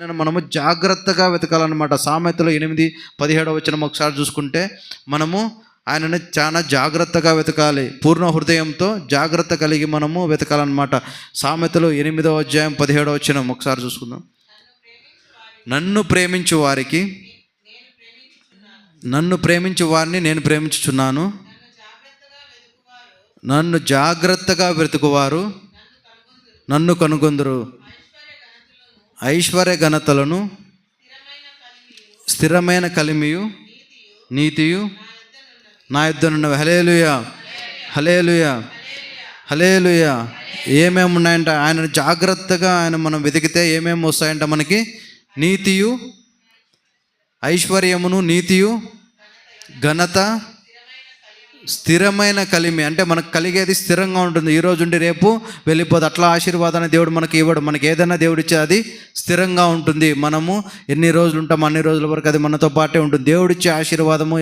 మనము జాగ్రత్తగా వెతకాలన్నమాట. సామెతలు 8:17 వచనం ఒకసారి చూసుకుంటే మనము ఆయనని చాలా జాగ్రత్తగా వెతకాలి. పూర్ణ హృదయంతో జాగ్రత్త కలిగి మనము వెతకాలన్నమాట. సామెతలు 8:17 వచనం ఒకసారి చూసుకుందాం. నన్ను ప్రేమించు వారిని నేను ప్రేమించుచున్నాను. నన్ను జాగ్రత్తగా వెతుకువారు నన్ను కనుగొందురు. ఐశ్వర్య ఘనతలను స్థిరమైన కలిమియు నీతియు నా యుద్ధనున్నవి. హల్లెలూయా, హల్లెలూయా, హల్లెలూయా. ఏమేమి ఉన్నాయంట? ఆయన జాగ్రత్తగా మనం వెతికితే ఏమేమి వస్తాయంట మనకి? నీతియు, ఐశ్వర్యమును, నీతియు, ఘనత, స్థిరమైన కలిమి. అంటే మనకు కలిగేది స్థిరంగా ఉంటుంది. ఈరోజు ఉండి రేపు వెళ్ళిపోదు. అట్లా ఆశీర్వాదాన్ని దేవుడు మనకి ఇవ్వడు. మనకి ఏదైనా దేవుడు ఇచ్చే అది స్థిరంగా ఉంటుంది. మనము ఎన్ని రోజులు ఉంటామో అన్ని రోజుల వరకు అది మనతో పాటే ఉంటుంది. దేవుడిచ్చే ఆశీర్వాదము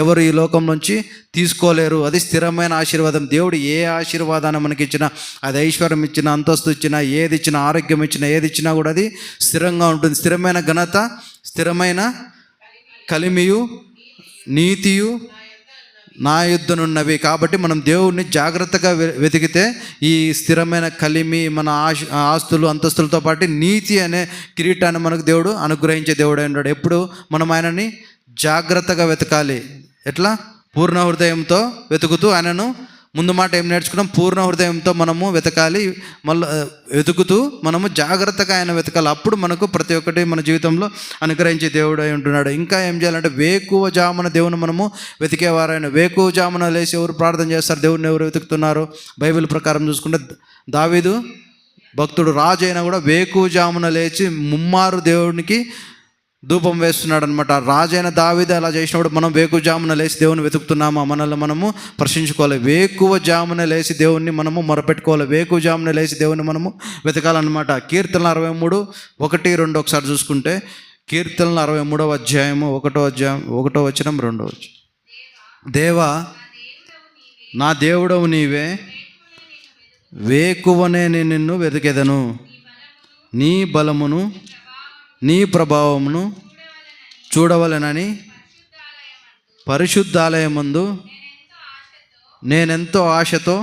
ఎవరు ఈ లోకం నుంచి తీసుకోలేరు. అది స్థిరమైన ఆశీర్వాదం. దేవుడు ఏ ఆశీర్వాదాన్ని మనకి ఇచ్చినా, అది ఐశ్వర్యం ఇచ్చినా, అంతస్తు ఇచ్చినా, ఏది ఇచ్చినా, ఆరోగ్యం ఇచ్చినా, ఏది ఇచ్చినా కూడా అది స్థిరంగా ఉంటుంది. స్థిరమైన ఘనత, స్థిరమైన కలిమియు, నీతియు నా యుద్ధనున్నవి. కాబట్టి మనం దేవుడిని జాగ్రత్తగా వెతికితే ఈ స్థిరమైన కలిమి, మన ఆస్తులు అంతస్తులతో పాటు నీతి అనే కిరీటాన్ని మనకు దేవుడు అనుగ్రహించే దేవుడు ఉన్నాడు. ఎప్పుడు మనం ఆయనని జాగ్రత్తగా వెతకాలి. ఎట్లా? పూర్ణ హృదయంతో వెతుకుతూ ఆయనను. ముందు మాట ఏం నేర్చుకున్నాం? పూర్ణ హృదయంతో మనము వెతకాలి. మళ్ళీ వెతుకుతూ మనము జాగ్రత్తగా ఆయన వెతకాలి. అప్పుడు మనకు ప్రతి ఒక్కటి మన జీవితంలో అనుగ్రహించే దేవుడు అయి ఉంటున్నాడు. ఇంకా ఏం చేయాలంటే వేకువ జామున దేవుని మనము వెతికేవారైన. వేకువ జామున లేచి ఎవరు ప్రార్థన చేస్తారు? దేవుడిని ఎవరు వెతుకుతున్నారు? బైబిల్ ప్రకారం చూసుకుంటే దావీదు భక్తుడు రాజు అయినా కూడా వేకువ జామున లేచి ముమ్మారు దేవునికి ధూపం వేస్తున్నాడు అనమాట. రాజైన దావీదు అలా చేసినప్పుడు మనం వేకువ జామున లేచి దేవుని వెతుకుతున్నామా? మనల్ని మనము ప్రశ్నించుకోవాలి. వేకువ జామున లేచి దేవుణ్ణి మనము మొరపెట్టుకోవాలి. వేకువ జామున లేచి దేవుని మనము వెతకాలన్నమాట. కీర్తనలు 63:1-2 ఒకసారి చూసుకుంటే, కీర్తనలు 63వ అధ్యాయము 1వ వచనం 2వ వచనం. దేవా నా దేవుడవు నీవే, వేకువనే నేను నిన్ను వెతికెదను. నీ బలమును నీ ప్రభావమును చూడవలెనని పరిశుద్ధాలయమందు నేనెంతో ఆశతో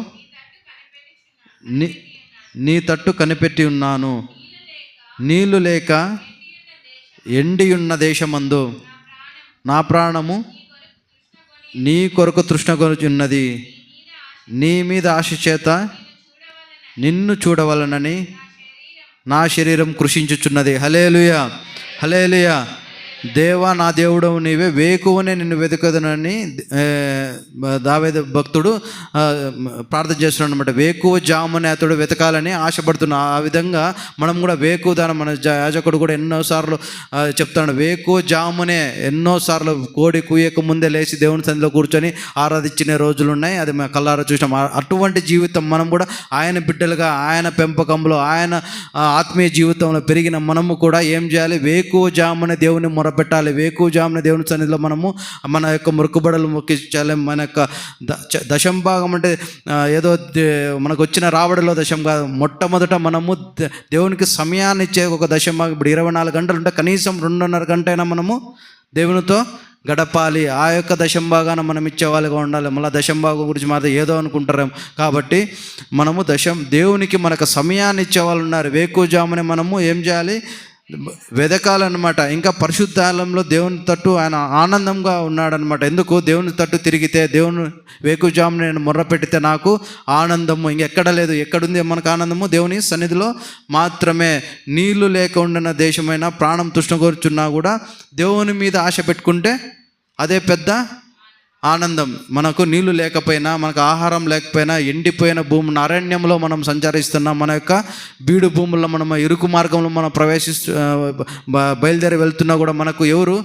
నీ తట్టు కనిపెట్టి ఉన్నాను. నీళ్లు లేక ఎండియున్న దేశమందు నా ప్రాణము నీ కొరకు తృష్ణగొనుచున్నది. నీ మీద ఆశ చేత నిన్ను చూడవలనని నా శరీరం కృషించుచున్నది. హల్లెలూయా, హల్లెలూయా. దేవా నా దేవుడవు నీవే, వేకువనే నిన్ను వెతుకదనని దావీదు భక్తుడు ప్రార్థన చేస్తున్నాడు అనమాట. వేకువ జామునే అతడు వెతకాలని ఆశపడుతున్నా. ఆ విధంగా మనం కూడా వేకువదానం, మన యాజకుడు కూడా ఎన్నోసార్లు చెప్తాడు. వేకువ జామునే ఎన్నోసార్లు కోడి కూయక ముందే లేచి దేవుని సన్నిధిలో కూర్చొని ఆరాధించిన రోజులు ఉన్నాయి. అది మేము కళ్ళారా చూసినాం. అటువంటి జీవితం మనం కూడా ఆయన బిడ్డలుగా, ఆయన పెంపకంలో, ఆయన ఆత్మీయ జీవితంలో పెరిగిన మనము కూడా ఏం చేయాలి? వేకువ జామునే దేవుని పెట్టాలి. వేకువజామున దేవుని సన్నిధిలో మనము మన యొక్క మొక్కుబడులు మొక్కించాలి. మన యొక్క దశంభాగం అంటే ఏదో మనకు వచ్చిన రాబడిలో దశం కాదు. మొట్టమొదట మనము దేవునికి సమయాన్ని ఇచ్చే ఒక దశంభాగం. ఇప్పుడు 24 గంటలు ఉంటే కనీసం 2.5 గంట అయినా మనము దేవునితో గడపాలి. ఆ యొక్క దశంభాగాన మనం ఇచ్చేవాళ్ళుగా ఉండాలి. మళ్ళీ దశంభాగం గురించి మాత్రం ఏదో అనుకుంటారేమో. కాబట్టి మనము దేవునికి మనకు సమయాన్ని ఇచ్చేవాళ్ళు ఉన్నారు. వేకువజామునే మనము ఏం చేయాలి? వెదకాలన్నమాట. ఇంకా పరిశుద్ధాలయంలో దేవుని తట్టు ఆయన ఆనందంగా ఉన్నాడనమాట. ఎందుకు? దేవుని తట్టు తిరిగితే, దేవుని వేకువజామున నేను మొర్ర పెడితే నాకు ఆనందము ఇంకెక్కడ లేదు. ఎక్కడుంది మనకు ఆనందము? దేవుని సన్నిధిలో మాత్రమే. నీళ్లు లేక ఉండిన దేశమైన ప్రాణం తృష్ణగోరుచున్నా కూడా దేవుని మీద ఆశ పెట్టుకుంటే అదే పెద్ద ఆనందం. మనకు నీళ్లు లేకపోయినా, మనకు ఆహారం లేకపోయినా, ఎండిపోయిన భూమిని అరణ్యంలో మనం సంచరిస్తున్నాం. మన యొక్క బీడు భూముల్లో మనం ఇరుకు మార్గంలో మనం బయలుదేరి వెళ్తున్నా కూడా మనకు ఎవరు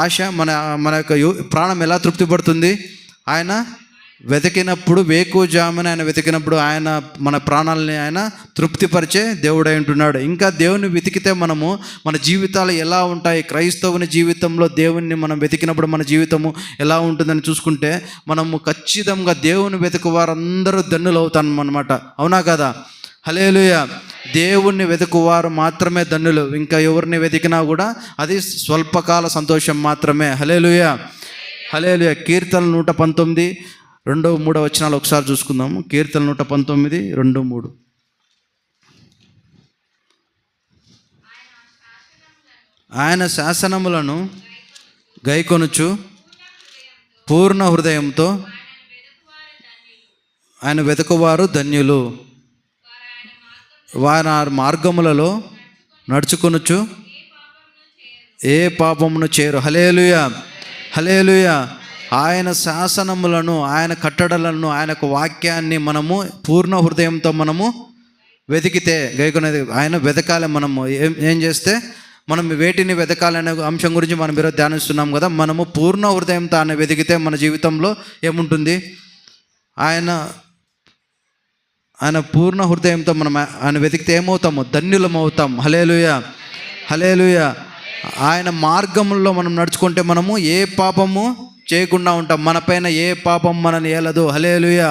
ఆశ? మన యొక్క ప్రాణం ఎలా తృప్తి పడుతుంది? ఆయన వెతికినప్పుడు, వేకువజామున ఆయన వెతికినప్పుడు ఆయన మన ప్రాణాలని ఆయన తృప్తిపరిచే దేవుడై ఉంటున్నాడు. ఇంకా దేవుని వెతికితే మనము మన జీవితాలు ఎలా ఉంటాయి? క్రైస్తవుని జీవితంలో దేవుణ్ణి మనం వెతికినప్పుడు మన జీవితము ఎలా ఉంటుందని చూసుకుంటే మనము ఖచ్చితంగా దేవుని వెతికి వారందరూ ధన్యులు అవుతాం అన్నమాట. అవునా కదా? హల్లెలూయా. దేవుణ్ణి వెతుకువారు మాత్రమే ధన్యులు. ఇంకా ఎవరిని వెతికినా కూడా అది స్వల్పకాల సంతోషం మాత్రమే. హల్లెలూయా, హల్లెలూయా. కీర్తన 119 2, 3 వచనాలు ఒకసారి చూసుకుందాము. కీర్తన 119 2, 3. ఆయన శాసనములను గైకొనుచు పూర్ణ హృదయంతో ఆయన వెతుకువారు ధన్యులు. వారి మార్గములలో నడుచుకొనుచు ఏ పాపమును చేరు. హల్లెలూయా, హల్లెలూయా. ఆయన శాసనములను, ఆయన కట్టడలను, ఆయన వాక్యాన్ని మనము పూర్ణ హృదయంతో మనము వెతికితే, గైకొనేది ఆయన వెతకాలి. మనము ఏం చేస్తే మనం వేటిని వెతకాలనే అంశం గురించి మనం ఈరోజు ధ్యానిస్తున్నాం కదా. మనము పూర్ణ హృదయంతో ఆయన వెతికితే మన జీవితంలో ఏముంటుంది? ఆయన పూర్ణ హృదయంతో మనం ఆయన వెతికితే ఏమవుతాము? ధన్యులం అవుతాం. హల్లెలూయా, హల్లెలూయా. ఆయన మార్గంలో మనం నడుచుకుంటే మనము ఏ పాపము చేయకుండా ఉంటాం. మన పైన ఏ పాపం మనని ఏలదు. హల్లెలూయా,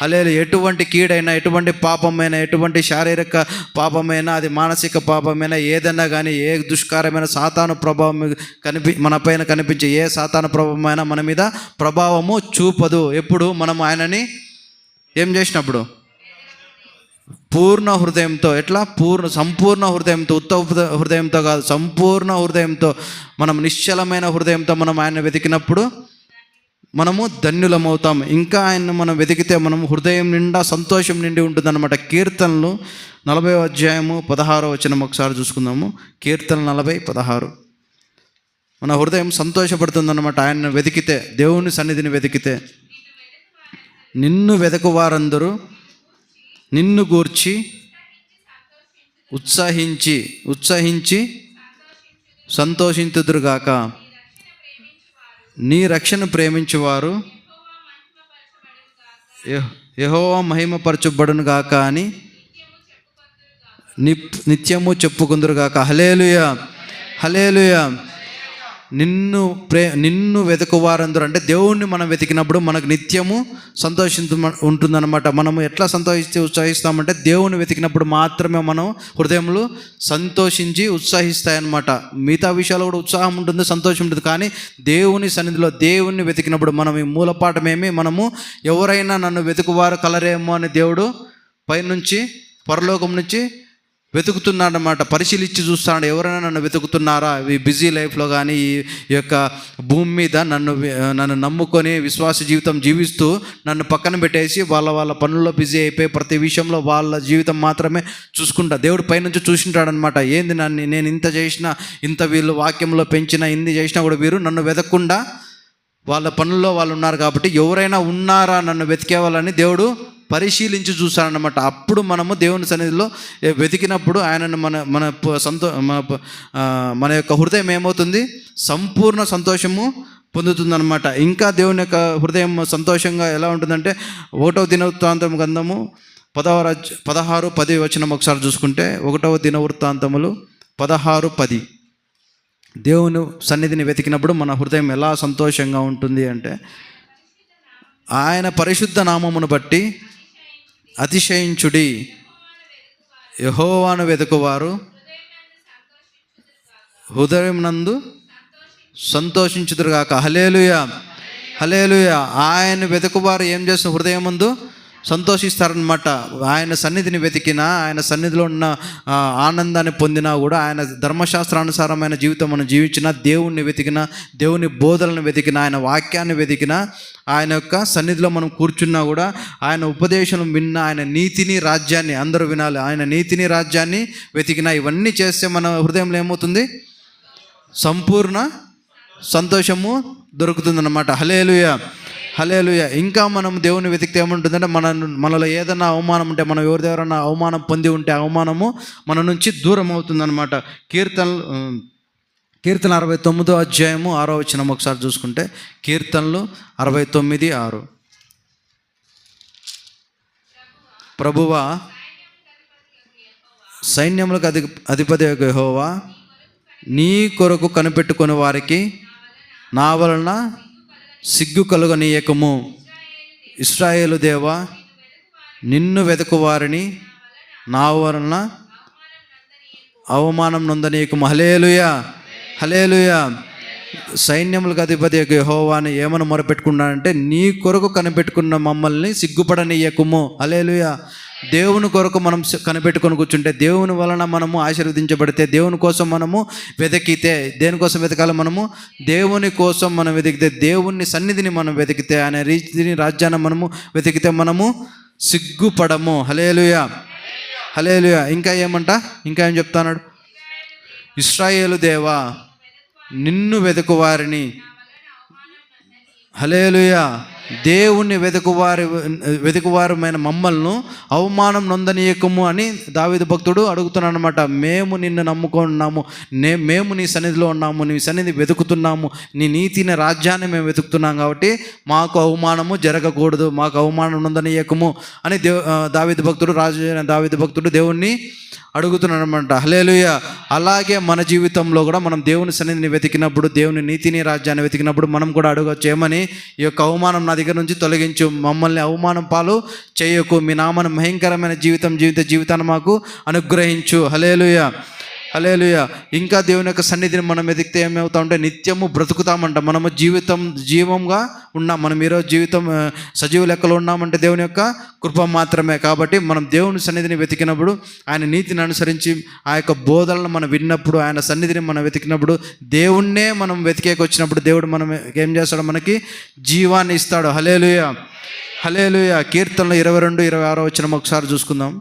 హల్లెలూయా. ఎటువంటి కీడైనా, ఎటువంటి పాపమైనా, ఎటువంటి శారీరక పాపమైనా, అది మానసిక పాపమైనా, ఏదైనా కానీ, ఏ దుష్కారమైన సాతాను ప్రభావం మన పైన కనిపించే ఏ సాతాను ప్రభావమైనా మన మీద ప్రభావము చూపదు. ఎప్పుడు మనం ఆయనని ఏం చేసినప్పుడు? పూర్ణ హృదయంతో. ఎట్లా? సంపూర్ణ హృదయంతో, ఉత్త హృదయంతో కాదు, సంపూర్ణ హృదయంతో, మనం నిశ్చలమైన హృదయంతో మనం ఆయన వెతికినప్పుడు మనము ధన్యులమవుతాం. ఇంకా ఆయన మనం వెతికితే మనము హృదయం నిండా సంతోషం నిండి ఉంటుందన్నమాట. కీర్తనలు 40:16 ఒకసారి చూసుకుందాము. కీర్తన 40:16. మన హృదయం సంతోషపడుతుందన్నమాట ఆయన వెతికితే, దేవుని సన్నిధిని వెతికితే. నిన్ను వెతుకువారందరూ నిన్ను గూర్చి ఉత్సహించి సంతోషింతుదురుగాక. నీ రక్షణ ప్రేమించువారు యెహోవా మహిమపరచబడును గాక అని నిత్యము చెప్పుకుందురుగాక. హల్లెలూయా, హల్లెలూయా. నిన్ను వెతుకువారందరూ అంటే దేవుణ్ణి మనం వెతికినప్పుడు మనకు నిత్యము ఉంటుందన్నమాట. మనము ఎట్లా ఉత్సాహిస్తామంటే దేవుణ్ణి వెతికినప్పుడు మాత్రమే మనం హృదయంలో సంతోషించి ఉత్సాహిస్తాయన్నమాట. మిగతా విషయాలు కూడా ఉత్సాహం ఉంటుంది, సంతోషం ఉంటుంది. కానీ దేవుని సన్నిధిలో దేవుణ్ణి వెతికినప్పుడు మనం ఈ మూలపాఠమేమి, మనము ఎవరైనా నన్ను వెతుకువారు కలరేమో అని దేవుడు పైనుంచి పరలోకం నుంచి వెతుకుతున్నాడనమాట. పరిశీలించి చూస్తున్నాడు, ఎవరైనా నన్ను వెతుకుతున్నారా? ఈ బిజీ లైఫ్లో కానీ, ఈ యొక్క భూమి మీద నన్ను నమ్ముకొని విశ్వాస జీవితం జీవిస్తూ నన్ను పక్కన పెట్టేసి వాళ్ళ పనుల్లో బిజీ అయిపోయి ప్రతి విషయంలో వాళ్ళ జీవితం మాత్రమే చూసుకుంటా. దేవుడు పైనుంచి చూసింటాడనమాట. ఏంది నేను ఇంత చేసినా, ఇంత వీళ్ళు వాక్యంలో పెంచినా, ఇన్ని చేసినా కూడా వీరు నన్ను వెతకకుండా వాళ్ళ పనుల్లో వాళ్ళు ఉన్నారు. కాబట్టి ఎవరైనా ఉన్నారా నన్ను వెతికే వాళ్ళని దేవుడు పరిశీలించి చూస్తాడనమాట. అప్పుడు మనము దేవుని సన్నిధిలో వెతికినప్పుడు ఆయనను మన యొక్క హృదయం ఏమవుతుంది? సంపూర్ణ సంతోషము పొందుతుందన్నమాట. ఇంకా దేవుని యొక్క హృదయం సంతోషంగా ఎలా ఉంటుందంటే 1వ దినవృత్తాంతం గ్రంథము 16:10 ఒకసారి చూసుకుంటే, 1వ దినవృత్తాంతములు 16:10. దేవుని సన్నిధిని వెతికినప్పుడు మన హృదయం ఎలా సంతోషంగా ఉంటుంది అంటే, ఆయన పరిశుద్ధ నామమును బట్టి అతిశయించుడి, యెహోవాను వెతుకువారు హృదయం నందు సంతోషించుదురుగాక. హల్లెలూయా, హల్లెలూయా. ఆయన వెతుకువారు ఏం చేస్తున్న హృదయం ముందు సంతోషిస్తారనమాట. ఆయన సన్నిధిని వెతికినా, ఆయన సన్నిధిలో ఉన్న ఆనందాన్ని పొందినా కూడా, ఆయన ధర్మశాస్త్రానుసారమైన జీవితం మనం జీవించినా, దేవుణ్ణి వెతికినా, దేవుని బోధనలను వెతికినా, ఆయన వాక్యాన్ని వెతికినా, ఆయన యొక్క సన్నిధిలో మనం కూర్చున్నా కూడా, ఆయన ఉపదేశం విన్నా, ఆయన నీతిని రాజ్యాన్ని అందరూ వినాలి, ఆయన నీతిని రాజ్యాన్ని వెతికినా, ఇవన్నీ చేస్తే మన హృదయంలో ఏమవుతుంది? సంపూర్ణ సంతోషము దొరుకుతుందన్నమాట. హల్లెలూయా, హల్లెలూయా. ఇంకా మనం దేవుని వెతికితే ఏముంటుందంటే, మనలో ఏదైనా అవమానం ఉంటే, మనం ఎవరి దగ్గర అవమానం పొంది ఉంటే అవమానము మన నుంచి దూరం అవుతుందన్నమాట. కీర్తన 69:6 ఒకసారి చూసుకుంటే, కీర్తనలు 69:6. ప్రభువా, సైన్యములకు అధిపతి యెహోవా, నీ కొరకు కనిపెట్టుకుని వారికి నా వలన సిగ్గు కలుగనీయకము. ఇశ్రాయేలు దేవా, నిన్ను వెతుకువారిని నా వలన అవమానం నొందనీయకుము. హల్లెలూయా, హల్లెలూయా. సైన్యములకు అధిపతి యెహోవాను ఏమని మొరపెట్టుకున్నానంటే, నీ కొరకు కనిపెట్టుకున్న మమ్మల్ని సిగ్గుపడనీయకుము. హల్లెలూయా. దేవుని కొరకు మనం కనిపెట్టుకొని కూర్చుంటే, దేవుని వలన మనము ఆశీర్వదించబడితే, దేవుని కోసం మనము వెతికితే, దేనికోసం వెతకాలి? మనము దేవుని కోసం మనం వెతికితే, దేవుని సన్నిధిని మనం వెతికితే, ఆయన రీతిని రాజ్యాన్ని మనము వెతికితే మనము సిగ్గుపడము. హల్లెలూయా, హల్లెలూయా. ఇంకా ఏం చెప్తాన్నాడు? ఇశ్రాయేలు దేవా, నిన్ను వెతుకువారిని, హల్లెలూయా, దేవుణ్ణి వెతుకువారమైన మమ్మల్ని అవమానం నొందనీయకము అని దావీదు భక్తుడు అడుగుతున్నాడు అనమాట. మేము నిన్ను నమ్ముకున్నాము, మేము నీ సన్నిధిలో ఉన్నాము, నీ సన్నిధి వెతుకుతున్నాము, నీ నీతిని రాజ్యాన్ని మేము వెతుకుతున్నాం, కాబట్టి మాకు అవమానము జరగకూడదు, మాకు అవమానం నొందనీయకము అని దావీదు భక్తుడు దేవుణ్ణి అడుగుతున్నాడు అనమాట. హల్లెలూయా. అలాగే మన జీవితంలో కూడా మనం దేవుని సన్నిధిని వెతికినప్పుడు, దేవుని నీతిని రాజ్యాన్ని వెతికినప్పుడు మనం కూడా అడగచ్చు ఏమని? ఈ యొక్క అవమానం నా దగ్గర నుంచి తొలగించు, మమ్మల్ని అవమానం పాలు చేయకు, మీ నామను భయంకరమైన జీవితాన్ని మాకు అనుగ్రహించు. హల్లెలూయా, హల్లెలూయా. ఇంకా దేవుని యొక్క సన్నిధిని మనం వెతికితే ఏమవుతామంటే నిత్యము బ్రతుకుతామంట. మనము జీవంగా ఉన్నాం. మనం ఈరోజు సజీవ లెక్కలో ఉన్నామంటే దేవుని యొక్క కృప మాత్రమే. కాబట్టి మనం దేవుని సన్నిధిని వెతికినప్పుడు, ఆయన నీతిని అనుసరించి ఆ యొక్క బోధనలను మనం విన్నప్పుడు, ఆయన సన్నిధిని మనం వెతికినప్పుడు, దేవుణ్ణే మనం వెతికేకొచ్చినప్పుడు దేవుడు మనం ఏం చేస్తాడు? మనకి జీవాన్ని ఇస్తాడు. హల్లెలూయా, హల్లెలూయా. కీర్తనలు 22:26 వచనం ఒకసారి చూసుకుందాం.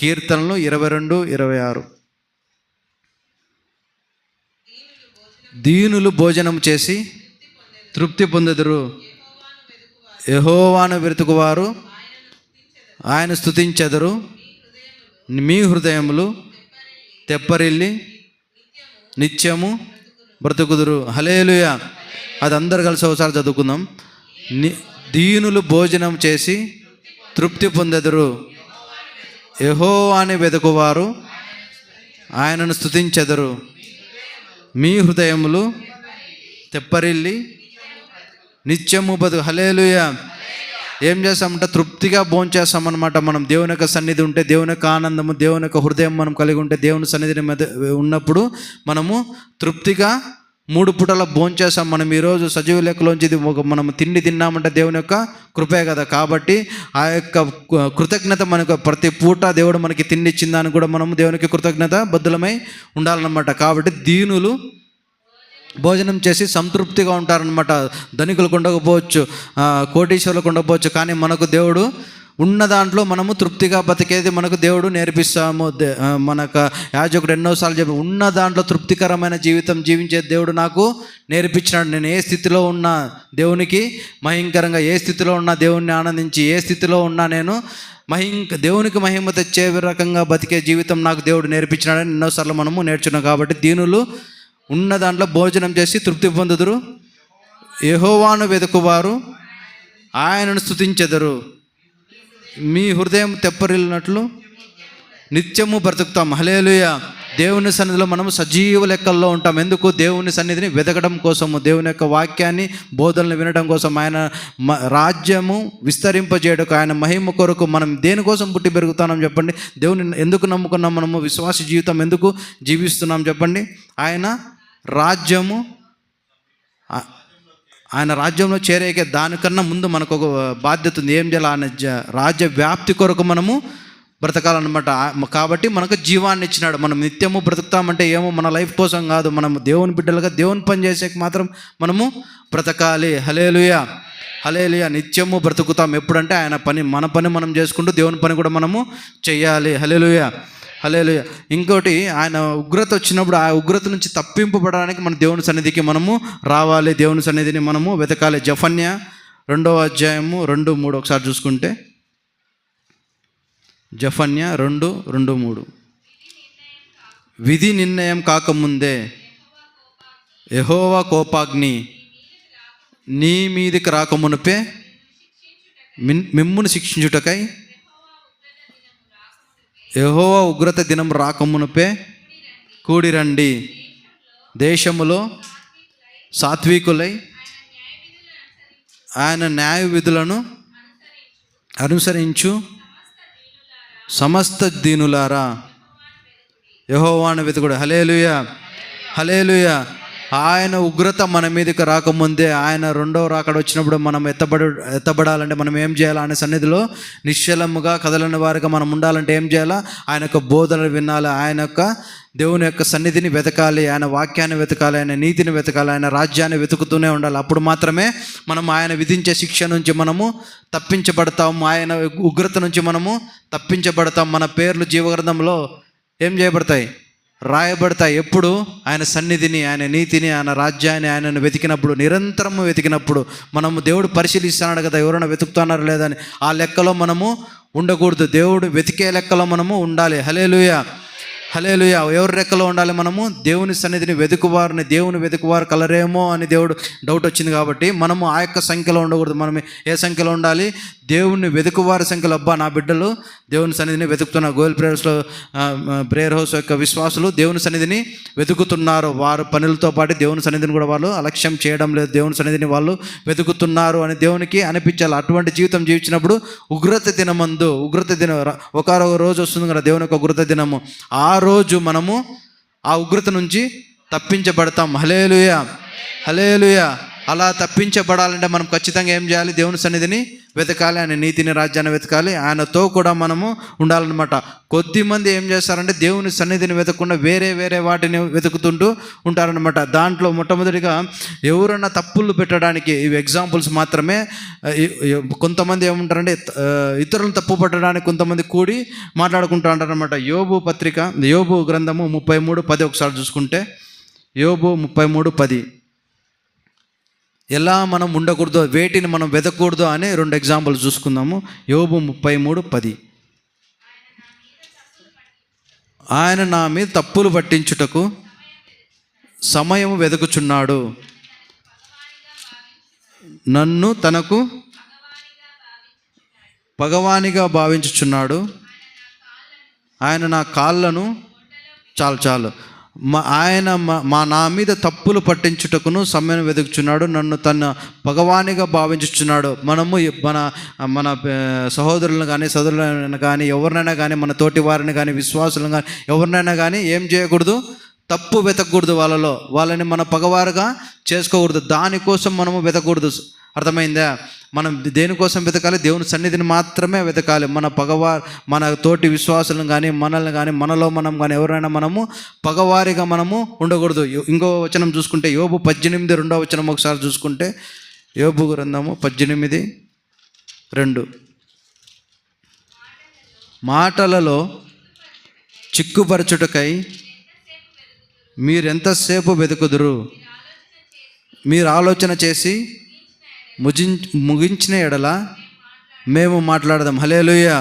కీర్తనలు 22:26. దీనులు భోజనం చేసి తృప్తి పొందెదరు, యెహోవాను వెతుకువారు ఆయన స్తుతించెదరు, మీ హృదయములు తెప్పరిల్లి నిత్యము బ్రతుకుదురు. హల్లెలూయా. అది అందరు కలిసి ఒకసారి చదువుకుందాం. దీనులు భోజనం చేసి తృప్తి పొందెదరు, యెహోవాను వెతుకువారు ఆయనను స్తుతించెదరు, మీ హృదయములు తెప్పరిల్లి నిత్యము బ్రతుకు. హల్లెలూయా. ఏం చేస్తామంటే తృప్తిగా భోంచేస్తామన్నమాట. మనం దేవుని యొక్క సన్నిధి ఉంటే, దేవుని యొక్క ఆనందము, దేవుని యొక్క హృదయం మనం కలిగి ఉంటే, దేవుని సన్నిధిని ఉన్నప్పుడు మనము తృప్తిగా 3 పూటల భోంచేస్తాం. మనం ఈరోజు సజీవ లెక్కలోంచి మనం తిండి తిన్నామంటే దేవుని యొక్క కృపే కదా. కాబట్టి ఆ యొక్క కృతజ్ఞత మనకు ప్రతి పూట దేవుడు మనకి తిండి ఇచ్చిందని కూడా మనము దేవునికి కృతజ్ఞత బద్దులమై ఉండాలన్నమాట. కాబట్టి దీనులు భోజనం చేసి సంతృప్తిగా ఉంటారనమాట. ధనికులకు ఉండకపోవచ్చు, కోటీశ్వరులకు ఉండకపోవచ్చు, కానీ మనకు దేవుడు ఉన్న దాంట్లో మనము తృప్తిగా బతికేది మనకు దేవుడు నేర్పిస్తాము. మనకు యాజకుడు ఎన్నోసార్లు చెప్పి, ఉన్న దాంట్లో తృప్తికరమైన జీవితం జీవించే దేవుడు నాకు నేర్పించినాడు. నేను ఏ స్థితిలో ఉన్నా దేవునికి మహింకరంగా, ఏ స్థితిలో ఉన్నా దేవుణ్ణి ఆనందించి, ఏ స్థితిలో ఉన్నా నేను దేవునికి మహిమ తెచ్చే రకంగా బతికే జీవితం నాకు దేవుడు నేర్పించినాడని ఎన్నోసార్లు మనము నేర్చున్నాం. కాబట్టి దీనులు ఉన్న దాంట్లో భోజనం చేసి తృప్తి పొందుదురు, యెహోవాను వెతుకువారు ఆయనను స్తుతించెదరు, మీ హృదయం తెప్పరిల్లినట్లు నిత్యము బ్రతుకుతాం. హల్లెలూయా. దేవుని సన్నిధిలో మనము సజీవ లెక్కల్లో ఉంటాం. ఎందుకు? దేవుని సన్నిధిని వెతకడం కోసము, దేవుని యొక్క వాక్యాన్ని బోధనలు వినడం కోసం, ఆయన రాజ్యము విస్తరింపజేయడానికి, ఆయన మహిమ కొరకు మనం దేనికోసం పుట్టి పెరుగుతున్నాం చెప్పండి? దేవుని ఎందుకు నమ్ముకున్నాం? మనము విశ్వాస జీవితం ఎందుకు జీవిస్తున్నాం చెప్పండి? ఆయన రాజ్యంలో చేరేకే దానికన్నా ముందు మనకు ఒక బాధ్యత ఉంది. ఏం చేయాలి? ఆయన రాజ్య వ్యాప్తి కొరకు మనము బ్రతకాలన్నమాట. కాబట్టి మనకు జీవాన్ని ఇచ్చినాడు. మనం నిత్యము బ్రతుకుతామంటే ఏమో మన లైఫ్ కోసం కాదు, మనము దేవుని బిడ్డలుగా దేవుని పని చేసేకి మాత్రం మనము బ్రతకాలి. హల్లెలూయా, హల్లెలూయా. నిత్యము బ్రతుకుతాం ఎప్పుడంటే ఆయన పని, మన పని మనం చేసుకుంటూ దేవుని పని కూడా మనము చెయ్యాలి. హల్లెలూయా, హల్లెలూయా. ఇంకోటి, ఆయన ఉగ్రత వచ్చినప్పుడు ఆ ఉగ్రత నుంచి తప్పింపబడడానికి మన దేవుని సన్నిధికి మనము రావాలి, దేవుని సన్నిధిని మనము వెతకాలి. జెఫన్యా 2:2-3 ఒకసారి చూసుకుంటే, జెఫన్యా 2:2-3. విధి నిర్ణయం కాకముందే యెహోవా కోపాగ్ని నీ మీదికి రాకమునుపే మిమ్మును శిక్షించుటకై, యెహోవా ఉగ్రత దినం రాకమునుపే కూడిరండి, దేశములో సాత్వికులై ఆయన న్యాయ విధులను అనుసరించు సమస్త దీనులారా యెహోవాను వెతుకుడు. హల్లెలూయా, హల్లెలూయా. ఆయన ఉగ్రత మన మీదకి రాకముందే, ఆయన రెండవ రాకడ వచ్చినప్పుడు మనం ఎత్తబడాలంటే మనం ఏం చేయాలి? ఆయన సన్నిధిలో నిశ్చలముగా కదలని వారిగా మనం ఉండాలంటే ఏం చేయాలా? ఆయన యొక్క బోధనలు వినాలి, ఆయన యొక్క దేవుని యొక్క సన్నిధిని వెతకాలి, ఆయన వాక్యాన్ని వెతకాలి, ఆయన నీతిని వెతకాలి, ఆయన రాజ్యాన్ని వెతుకుతూనే ఉండాలి. అప్పుడు మాత్రమే మనం ఆయన విధించే శిక్ష నుంచి మనము తప్పించబడతాము, ఆయన ఉగ్రత నుంచి మనము తప్పించబడతాం. మన పేర్లు జీవగ్రంథంలో ఏం చేయబడతాయి? రాయబడతాయి. ఎప్పుడు? ఆయన సన్నిధిని, ఆయన నీతిని, ఆయన రాజ్యాన్ని ఆయనను వెతికినప్పుడు, నిరంతరము వెతికినప్పుడు. మనము దేవుడు పరిశీలిస్తున్నాడు కదా, ఎవరైనా వెతుకుతున్నారా లేదని. ఆ లెక్కలో మనము ఉండకూడదు, దేవుడు వెతికే లెక్కలో మనము ఉండాలి. హల్లెలూయా, హల్లెలూయా. ఎవరి లెక్కలో ఉండాలి? మనము దేవుని సన్నిధిని వెతుకువారిని, దేవుని వెతుకువారు కలరేమో అని దేవుడు డౌట్ వచ్చింది కాబట్టి మనము ఆ యొక్క సంఖ్యలో ఉండకూడదు. మనం ఏ సంఖ్యలో ఉండాలి? దేవుని వెతుకువారి సంఖ్యలో. అబ్బా, నా బిడ్డలు దేవుని సన్నిధిని వెతుకుతున్న గోయల్ ప్రేయర్ హౌస్ యొక్క విశ్వాసులు దేవుని సన్నిధిని వెతుకుతున్నారు. వారు పనులతో పాటు దేవుని సన్నిధిని కూడా వాళ్ళు అలక్ష్యం చేయడం లేదు, దేవుని సన్నిధిని వాళ్ళు వెతుకుతున్నారు అని దేవునికి అనిపించాలి. అటువంటి జీవితం జీవించినప్పుడు ఉగ్రత దినమందు, ఉగ్రత దినం ఒక రోజు వస్తుంది కదా దేవుని యొక్క ఉగ్రత దినము, ఆ రోజు మనము ఆ ఉగ్రత నుంచి తప్పించబడతాం. హల్లెలూయా, హల్లెలూయా. అలా తప్పించబడాలంటే మనం ఖచ్చితంగా ఏం చేయాలి? దేవుని సన్నిధిని వెతకాలి, ఆయన నీతిని, రాజ్యాన్ని వెతకాలి, ఆయనతో కూడా మనము ఉండాలన్నమాట. కొద్దిమంది ఏం చేస్తారంటే దేవుని సన్నిధిని వెతకకుండా వేరే వేరే వాటిని వెతుకుతుంటూ ఉంటారనమాట. దాంట్లో మొట్టమొదటిగా ఎవరన్నా తప్పులు పెట్టడానికి, ఇవి ఎగ్జాంపుల్స్ మాత్రమే. కొంతమంది ఏముంటారంటే ఇతరులను తప్పు పట్టడానికి కొంతమంది కూడి మాట్లాడుకుంటూ ఉంటారనమాట. యోబు గ్రంథము 33:10 ఒకసారి చూసుకుంటే, యోబు 33:10 ఎలా మనం ఉండకూడదో, వేటిని మనం వెతకూడదో అని 2 ఎగ్జాంపుల్స్ చూసుకుందాము. యోబు 33:10. ఆయన నా మీద తప్పులు పట్టించుటకు సమయం వెతుకుచున్నాడు, నన్ను తనకు పగవానిగా భావించుచున్నాడు. ఆయన నా కాళ్ళను చాలు మా నా మీద తప్పులు పట్టించుటకును సమయం వెతుకుచున్నాడు, నన్ను తన పగవానిగా భావించుచున్నాడు. మనము మన సహోదరులను కానీ సోదరులను కానీ ఎవరినైనా కానీ, మన తోటి వారిని కానీ, విశ్వాసులను కానీ ఎవరినైనా కానీ ఏం చేయకూడదు? తప్పు వెతకూడదు. వాళ్ళని మన పగవారుగా చేసుకోకూడదు. దానికోసం మనము వెతకూడదు. అర్థమైందా? మనం దేనికోసం వెతకాలి? దేవుని సన్నిధిని మాత్రమే వెతకాలి. మన తోటి విశ్వాసులను కానీ, మనల్ని కానీ, మనలో మనం కానీ ఎవరైనా మనము పగవారిగా మనము ఉండకూడదు. ఇంకో వచనం చూసుకుంటే యోబు 18:2 ఒకసారి చూసుకుంటే, యోబు గ్రంథము 18:2 మాటలలో చిక్కుపరచుటకై మీరెంతసేపు వెతుకుదురు? మీరు ఆలోచన చేసి ముగించిన ఎడల మేము మాట్లాడదాం. హల్లెలూయా,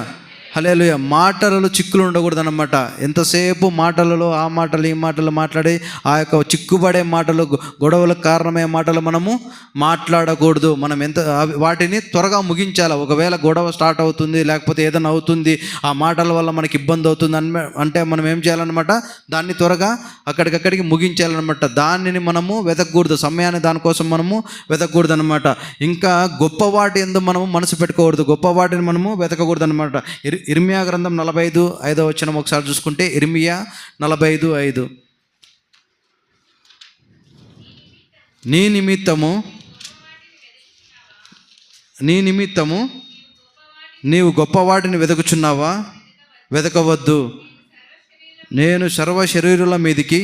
హల్లెలూయా. మాటలలో చిక్కులు ఉండకూడదు అన్నమాట. ఎంతసేపు మాటలలో ఆ మాటలు ఈ మాటలు మాట్లాడి ఆ యొక్క చిక్కుబడే మాటలు, గొడవలకు కారణమయ్యే మాటలు మనము మాట్లాడకూడదు. మనం వాటిని త్వరగా ముగించాలి. ఒకవేళ గొడవ స్టార్ట్ అవుతుంది, లేకపోతే ఏదైనా అవుతుంది, ఆ మాటల వల్ల మనకి ఇబ్బంది అవుతుంది అంటే మనం ఏం చేయాలన్నమాట? దాన్ని త్వరగా అక్కడికక్కడికి ముగించాలన్నమాట. దానిని మనము వెతకూడదు, సమయాన్ని దానికోసం మనము వెతకూడదు అనమాట. ఇంకా గొప్ప వాటి యందు మనము మనసు పెట్టుకోకూడదు, గొప్ప వాటిని మనము వెతకకూడదు అనమాట. ఇర్మియా గ్రంథం 45:5 ఒకసారి చూసుకుంటే, ఇర్మియా 45:5 నీ నిమిత్తము నీవు గొప్పవాటిని వెతుకుచున్నావా? వెతకవద్దు. నేను సర్వ శరీరుల మీదికి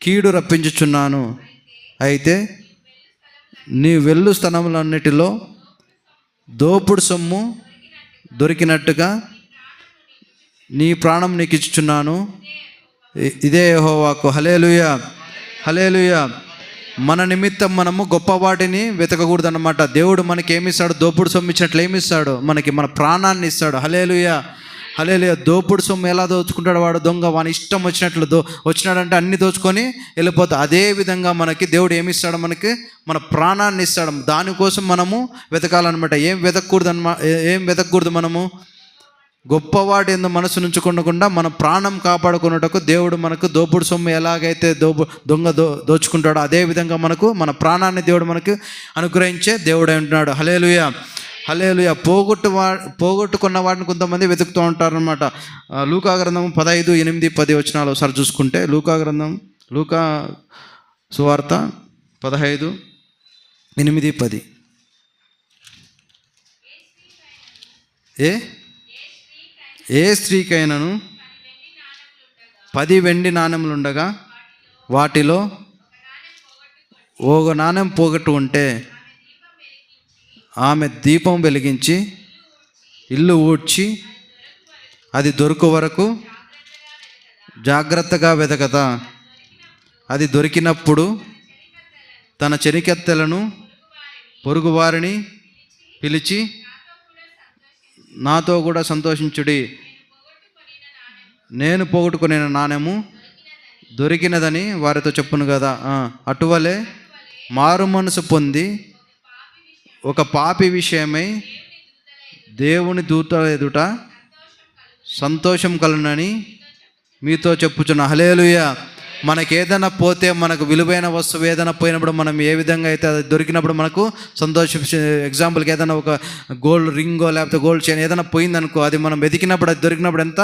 కీడు రప్పించుచున్నాను. అయితే నీ వెళ్ళు స్థలములన్నిటిలో దోపుడు సొమ్ము దొరికినట్టుగా నీ ప్రాణం నీకు ఇచ్చుచున్నాను. ఇదే యెహోవాకు. హల్లెలూయా, హల్లెలూయా. మన నిమిత్తం మనము గొప్ప వాటిని వెతకకూడదు అన్నమాట. దేవుడు మనకి ఏమిస్తాడు? దోపుడు సొమ్ము ఇచ్చినట్లు ఏమిస్తాడు? మన ప్రాణాన్ని ఇస్తాడు. హల్లెలూయా, హల్లెలూయా. దోపుడు సొమ్ము ఎలా దోచుకుంటాడు వాడు? దొంగ. వాని ఇష్టం వచ్చినట్లు వచ్చినాడంటే అన్ని దోచుకొని వెళ్ళిపోతాడు. అదే విధంగా మనకి దేవుడు ఏమిస్తాడు? మన ప్రాణాన్ని ఇస్తాడు. దానికోసం మనము వెతకాలన్నమాట. ఏం వెతకకూడదు మనము? గొప్పవాటి యందు మనసు నుంచుకొనకుండా మన ప్రాణం కాపాడుకున్నటకు దేవుడు మనకు దోపుడు సొమ్ము ఎలాగైతే దొంగ దోచుకుంటాడో అదే విధంగా మన ప్రాణాన్ని దేవుడు మనకు అనుగ్రహించే దేవుడు అంటున్నాడు. హల్లెలూయా, హల్లెలూయా. పోగొట్టుకున్న వాటిని కొంతమంది వెతుకుతూ ఉంటారనమాట. లూకా గ్రంథం 15, 8, 10 వచనాలు ఒకసారి చూసుకుంటే, లూకా సువార్త 15, 8, 10. ఏ స్త్రీకైనను 10 వెండి నాణెములుండగా వాటిలో ఒక నాణెం పోగొట్టు ఉంటే ఆమె దీపం వెలిగించి ఇల్లు ఊడ్చి అది దొరుకు వరకు జాగ్రత్తగా వెతకదా. అది దొరికినప్పుడు తన చెనికెత్తెలను పొరుగువారిని పిలిచి నాతో కూడా సంతోషించుడి, నేను పోగొట్టుకునే నాణెము దొరికినదని వారితో చెప్పును కదా. అటువలే మారు మనసు పొంది ఒక పాపి విషయమై దేవుని దూతల ఎదుట సంతోషం కలునని మీతో చెప్పుచున్నా. హల్లెలూయా. మనకి ఏదైనా పోతే, మనకు విలువైన వస్తువు ఏదైనా పోయినప్పుడు మనం ఏ విధంగా అయితే అది దొరికినప్పుడు మనకు సంతోషం. ఎగ్జాంపుల్కి ఏదైనా ఒక గోల్డ్ రింగో లేకపోతే గోల్డ్ చైన్ ఏదైనా పోయిందనుకో, అది మనం వెతికినప్పుడు అది దొరికినప్పుడు ఎంత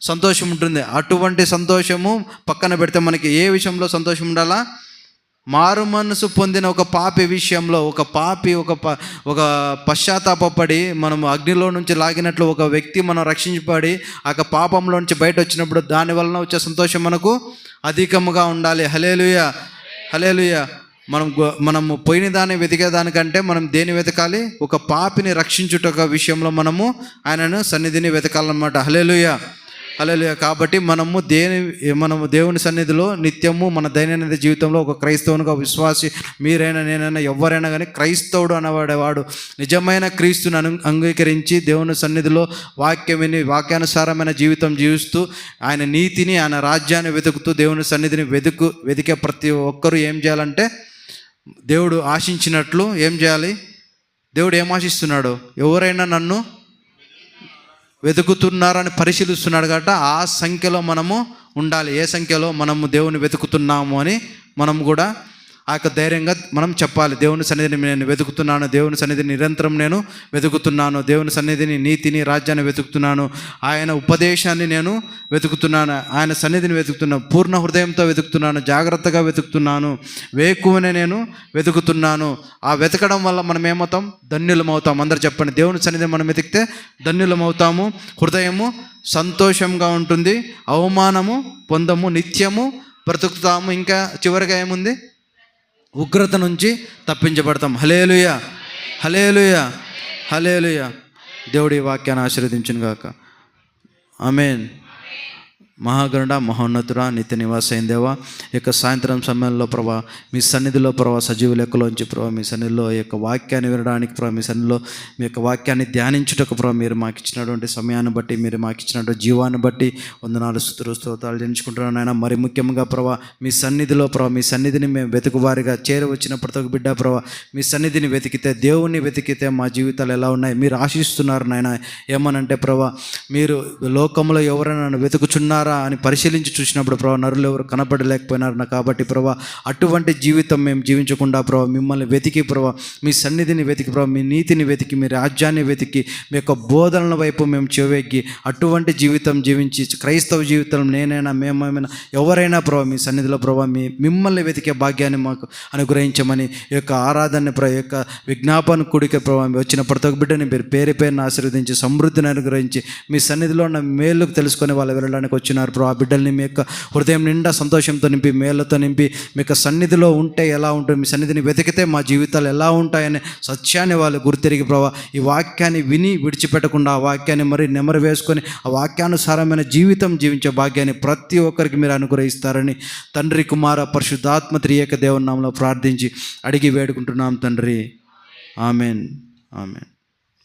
సంతోషం ఉంటుంది. అటువంటి సంతోషము పక్కన పెడితే మనకి ఏ విషయంలో సంతోషం ఉండాలా? మారు మనసు పొందిన ఒక పాపి విషయంలో. ఒక పాపి ఒక పశ్చాత్తాపడి మనము అగ్నిలో నుంచి లాగినట్లు ఒక వ్యక్తి మనం రక్షించబడి ఆ పాపంలో నుంచి బయట వచ్చినప్పుడు దాని వలన వచ్చే సంతోషం మనకు అధికముగా ఉండాలి. హల్లెలూయా, హల్లెలూయా. మనము పోయిన దాన్ని వెతికేదానికంటే మనం దేని వెతకాలి? ఒక పాపిని రక్షించుట విషయంలో మనము ఆయనను సన్నిధిని వెతకాలన్నమాట. హల్లెలూయా, హల్లెలూయా. కాబట్టి మనము దేవుని సన్నిధిలో నిత్యము మన దైనందిన జీవితంలో ఒక క్రైస్తవునిగా, విశ్వాసి మీరైనా నేనైనా ఎవరైనా కానీ క్రైస్తవుడు అనబడేవాడు నిజమైన క్రీస్తుని అంగీకరించి దేవుని సన్నిధిలో వాక్యం విని వాక్యానుసారమైన జీవితం జీవిస్తూ ఆయన నీతిని, ఆయన రాజ్యాన్ని వెతుకుతూ దేవుని సన్నిధిని వెతికే ప్రతి ఒక్కరూ ఏం చేయాలంటే, దేవుడు ఆశించినట్లు ఏం చేయాలి? దేవుడు ఏం ఆశిస్తున్నాడు? ఎవరైనా నన్ను వెతుకుతున్నారని పరిశీలిస్తున్నాడు. కాబట్టి ఆ సంఖ్యలో మనము ఉండాలి. ఏ సంఖ్యలో మనము దేవుని వెతుకుతున్నాము అని మనం కూడా ఆ యొక్క ధైర్యంగా మనం చెప్పాలి. దేవుని సన్నిధిని నేను వెతుకుతున్నాను, దేవుని సన్నిధిని నిరంతరం నేను వెతుకుతున్నాను, దేవుని సన్నిధిని, నీతిని, రాజ్యాన్ని వెతుకుతున్నాను, ఆయన ఉపదేశాన్ని నేను వెతుకుతున్నాను, ఆయన సన్నిధిని వెతుకుతున్నాను, పూర్ణ హృదయంతో వెతుకుతున్నాను, జాగ్రత్తగా వెతుకుతున్నాను, వేకువనే నేను వెతుకుతున్నాను. ఆ వెతకడం వల్ల మనం ఏమవుతాం? ధన్యులమవుతాం. అందరు చెప్పండి, దేవుని సన్నిధిని మనం వెతికితే ధన్యులమవుతాము. హృదయము సంతోషంగా ఉంటుంది, అవమానము పొందము, నిత్యము బ్రతుకుతాము. ఇంకా చివరిగా ఏముంది? ఉగ్రత నుంచి తప్పించబడతాం. హల్లెలూయా, హల్లెలూయా, హల్లెలూయా. దేవుడి వాక్యాన్ని ఆశీర్వదించును గాక. ఆమేన్. మహాగరుడ, మహోన్నతుడా, నిత్య నివాస అయిన దేవా, ఈ యొక్క సాయంత్రం సమయంలో ప్రభా మీ సన్నిధిలో ప్రభా సజీవ లెక్కలోంచి ప్రభా మీ సన్నిధిలో ఈ యొక్క వాక్యాన్ని వినడానికి ప్రభా మీ సన్నిధిలో మీ యొక్క వాక్యాన్ని ధ్యానించుటకు ప్రభా మీరు మాకు ఇచ్చినటువంటి సమయాన్ని బట్టి, మీరు మాకు ఇచ్చినటువంటి జీవాన్ని బట్టి వందనాలు స్తోత్రాలు చెల్లించుకుంటున్నాను నాయన. మరి ముఖ్యంగా ప్రభా మీ సన్నిధిలో ప్రభా మీ సన్నిధిని మేము వెతుకువారిగా చేరవచ్చిన ప్రతి ఒక్క బిడ్డ ప్రభా మీ సన్నిధిని వెతికితే, దేవుణ్ణి వెతికితే మా జీవితాలు ఎలా ఉన్నాయి మీరు ఆశిస్తున్నారు నాయన. ఏమనంటే ప్రభా మీరు లోకంలో ఎవరైనా నన్ను వెతుకుచున్నారా అని పరిశీలించి చూసినప్పుడు ప్రభా నరులు ఎవరు కనపడలేకపోయినారు. కాబట్టి ప్రభా అటువంటి జీవితం మేము జీవించకుండా ప్రభా మిమ్మల్ని వెతికి ప్రభా మీ సన్నిధిని వెతికి ప్రభా మీ నీతిని వెతికి మీ రాజ్యాన్ని వెతికి మీ యొక్క బోధనల వైపు మేము చెవెక్కి అటువంటి జీవితం జీవించి క్రైస్తవ జీవితం నేనైనా మేమైనా ఎవరైనా ప్రభా మీ సన్నిధిలో ప్రభా మిమ్మల్ని వెతికే భాగ్యాన్ని మాకు అనుగ్రహించమని ఈ యొక్క ఆరాధన ఈ యొక్క విజ్ఞాపన కూడిక ప్రభా వచ్చిన ప్రతి ఒక్క బిడ్డని మీరు పేరుని ఆశీర్వదించి సమృద్ధిని అనుగ్రహించి మీ సన్నిధిలో ఉన్న మేలుకు తెలుసుకొని వాళ్ళు వెళ్ళడానికి వచ్చినారు ప్రభా. ఆ బిడ్డల్ని మీ యొక్క హృదయం నిండా సంతోషంతో నింపి, మేళ్లతో నింపి మీ యొక్క సన్నిధిలో ఉంటే ఎలా ఉంటుంది, మీ సన్నిధిని వెతికితే మా జీవితాలు ఎలా ఉంటాయనే సత్యాన్ని వాళ్ళు గుర్తిరిగి ప్రభా ఈ వాక్యాన్ని విని విడిచిపెట్టకుండా ఆ వాక్యాన్ని మరి నెమరు వేసుకొని ఆ వాక్యానుసారమైన జీవితం జీవించే భాగ్యాన్ని ప్రతి ఒక్కరికి మీరు అనుగ్రహిస్తారని తండ్రి, కుమార, పరిశుద్ధాత్మ త్రియేక దేవుని నామములో ప్రార్థించి అడిగి వేడుకుంటున్నాం తండ్రి. Amen, amen.